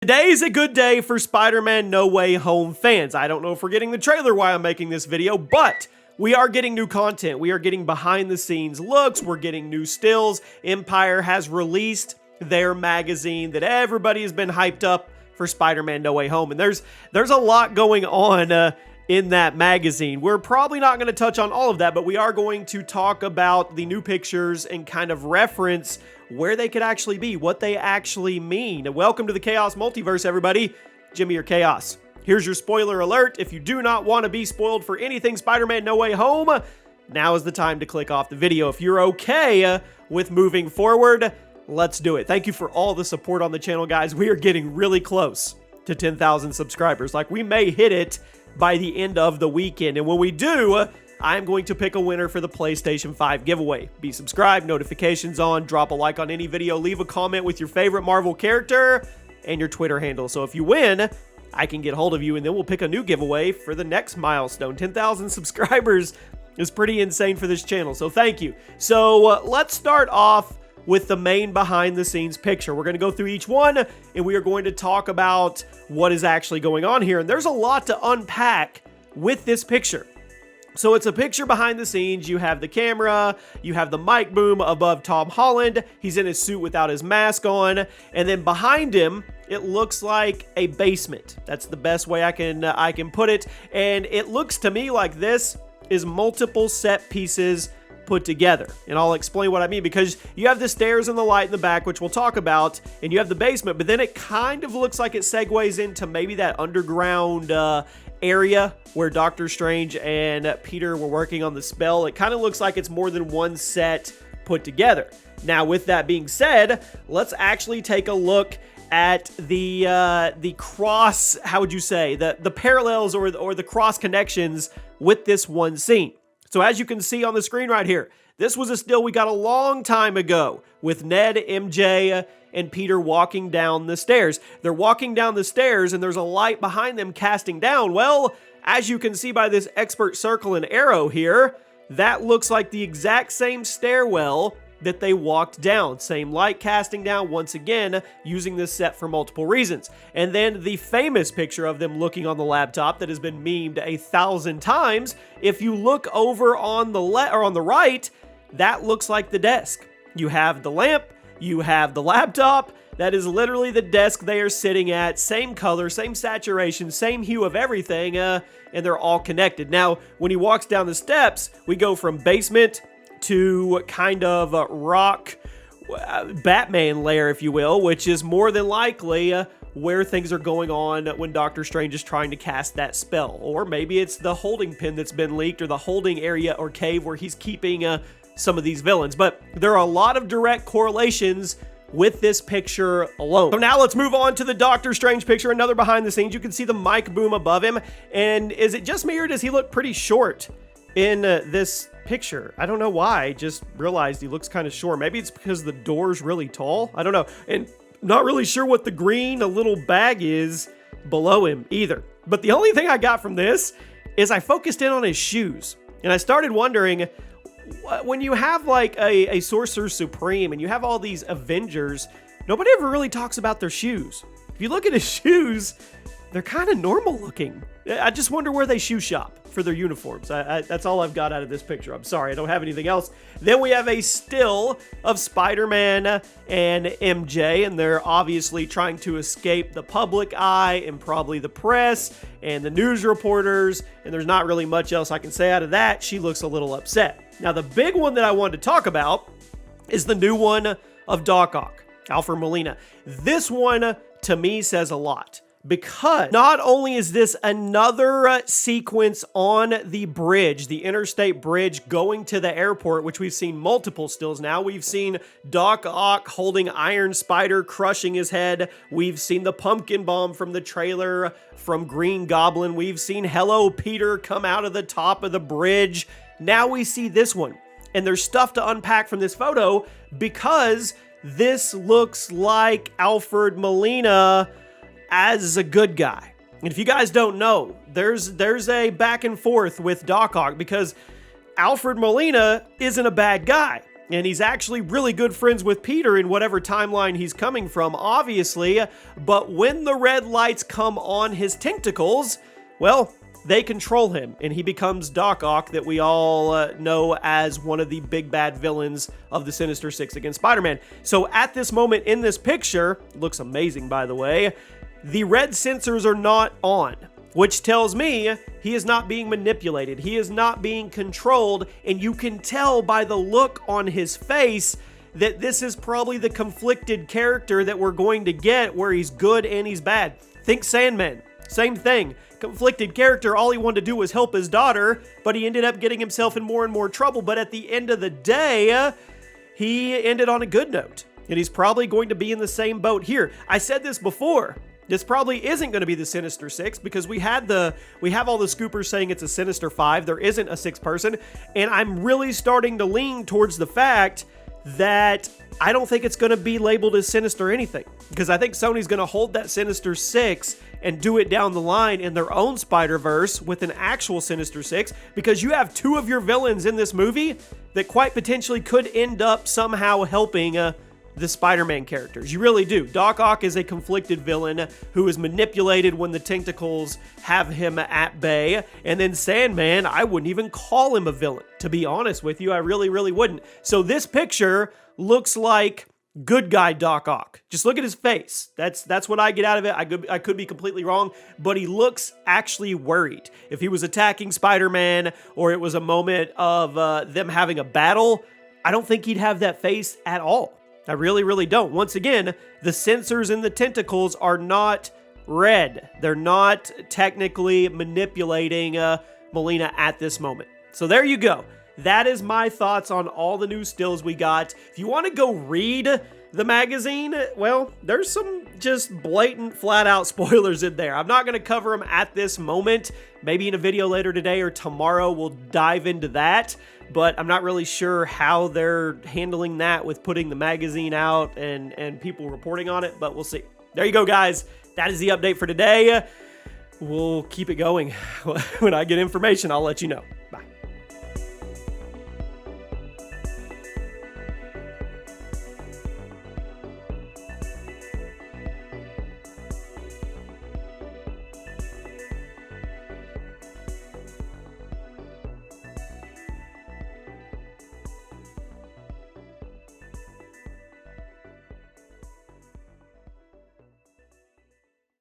Today's a good day for Spider-Man No Way Home fans. I don't know if we're getting the trailer while I'm making this video, but we are getting new content. We are getting behind the scenes looks. We're getting new stills. Empire has released their magazine that everybody has been hyped up for Spider-Man No Way Home. And there's a lot going on in that magazine. We're probably not going to touch on all of that, but we are going to talk about the new pictures and kind of reference where they could actually be, what they actually mean. Welcome to the Chaos Multiverse, everybody. Jimmy or Chaos. Here's your spoiler alert. If you do not want to be spoiled for anything Spider-Man No Way Home, now is the time to click off the video. If you're okay with moving forward, let's do it. Thank you for all the support on the channel, guys. We are getting really close to 10,000 subscribers. Like, we may hit it by the end of the weekend. And when we do, I'm going to pick a winner for the PlayStation 5 giveaway. Be subscribed, notifications on, drop a like on any video, leave a comment with your favorite Marvel character and your Twitter handle. So if you win, I can get hold of you and then we'll pick a new giveaway for the next milestone. 10,000 subscribers is pretty insane for this channel, so thank you. So let's start off with the main behind the scenes picture. We're going to go through each one and we are going to talk about what is actually going on here. And there's a lot to unpack with this picture. So it's a picture behind the scenes. You have the camera, you have the mic boom above Tom Holland. He's in his suit without his mask on. And then behind him, it looks like a basement. That's the best way I can put it. And it looks to me like this is multiple set pieces put together. And I'll explain what I mean, because you have the stairs and the light in the back, which we'll talk about, and you have the basement, but then it kind of looks like it segues into maybe that underground area where Doctor Strange and Peter were working on the spell. It kind of looks like it's more than one set put together. Now, with that being said, let's actually take a look at the cross, how would you say, the parallels or the cross connections with this one scene. So as you can see on the screen right here, this was a still we got a long time ago with Ned, MJ, and Peter walking down the stairs. They're walking down the stairs and there's a light behind them casting down. Well, as you can see by this expert circle and arrow here, that looks like the exact same stairwell that they walked down. Same light casting down, once again, using this set for multiple reasons. And then the famous picture of them looking on the laptop that has been memed 1,000 times. If you look over on the on the right, that looks like the desk. You have the lamp, you have the laptop. That is literally the desk they are sitting at. Same color, same saturation, same hue of everything, and they're all connected. Now, when he walks down the steps, we go from basement to kind of rock Batman lair, if you will, which is more than likely where things are going on when Doctor Strange is trying to cast that spell. Or maybe it's the holding pin that's been leaked, or the holding area or cave where he's keeping some of these villains. But there are a lot of direct correlations with this picture alone. So now let's move on to the Doctor Strange picture, another behind the scenes. You can see the mic boom above him. And is it just me, or does he look pretty short in this picture? I don't know why. I just realized he looks kind of short. Maybe it's because the door's really tall. I don't know. And not really sure what the green little bag is below him either. But the only thing I got from this is I focused in on his shoes. And I started wondering, when you have like a Sorcerer Supreme and you have all these Avengers, nobody ever really talks about their shoes. If you look at his shoes, they're kind of normal looking. I just wonder where they shoe shop for their uniforms. That's all I've got out of this picture. I'm sorry, I don't have anything else. Then we have a still of Spider-Man and MJ, and they're obviously trying to escape the public eye and probably the press and the news reporters, and there's not really much else I can say out of that. She looks a little upset. Now, the big one that I wanted to talk about is the new one of Doc Ock, Alfred Molina. This one, to me, says a lot. Because not only is this another sequence on the bridge, the interstate bridge going to the airport, which we've seen multiple stills now. We've seen Doc Ock holding Iron Spider crushing his head. We've seen the pumpkin bomb from the trailer from Green Goblin. We've seen Hello Peter come out of the top of the bridge. Now we see this one. And there's stuff to unpack from this photo because this looks like Alfred Molina as a good guy. And if you guys don't know, there's a back and forth with Doc Ock because Alfred Molina isn't a bad guy. and he's actually really good friends with Peter in whatever timeline he's coming from, obviously, but when the red lights come on his tentacles, well, they control him, and he becomes Doc Ock, that we all know as one of the big bad villains of the Sinister Six against Spider-Man. So at this moment in this picture, looks amazing by the way, the red sensors are not on, which tells me he is not being manipulated, he is not being controlled, and you can tell by the look on his face that this is probably the conflicted character that we're going to get, where he's good and he's bad. Think Sandman, same thing. Conflicted character, all he wanted to do was help his daughter, but he ended up getting himself in more and more trouble. But at the end of the day, he ended on a good note, and he's probably going to be in the same boat here. I said this before. This probably isn't going to be the Sinister Six, because we have all the scoopers saying it's a Sinister Five. There isn't a sixth person, and I'm really starting to lean towards the fact that I don't think it's going to be labeled as Sinister anything, because I think Sony's going to hold that Sinister Six and do it down the line in their own Spider-Verse with an actual Sinister Six, because you have two of your villains in this movie that quite potentially could end up somehow helping the Spider-Man characters. You really do. Doc Ock is a conflicted villain who is manipulated when the tentacles have him at bay, and then Sandman, I wouldn't even call him a villain. To be honest with you, I really, really wouldn't. So this picture looks like good guy Doc Ock. Just look at his face. That's what I get out of it. I could be completely wrong, but he looks actually worried. If he was attacking Spider-Man, or it was a moment of them having a battle, I don't think he'd have that face at all. I really, really don't. Once again, the sensors in the tentacles are not red. They're not technically manipulating Molina at this moment. So there you go. That is my thoughts on all the new stills we got. If you want to go read the magazine, well, there's some just blatant, flat-out spoilers in there. I'm not going to cover them at this moment. Maybe in a video later today or tomorrow we'll dive into that, but I'm not really sure how they're handling that with putting the magazine out and people reporting on it, but we'll see. There you go, guys. That is the update for today. We'll keep it going. When I get information, I'll let you know.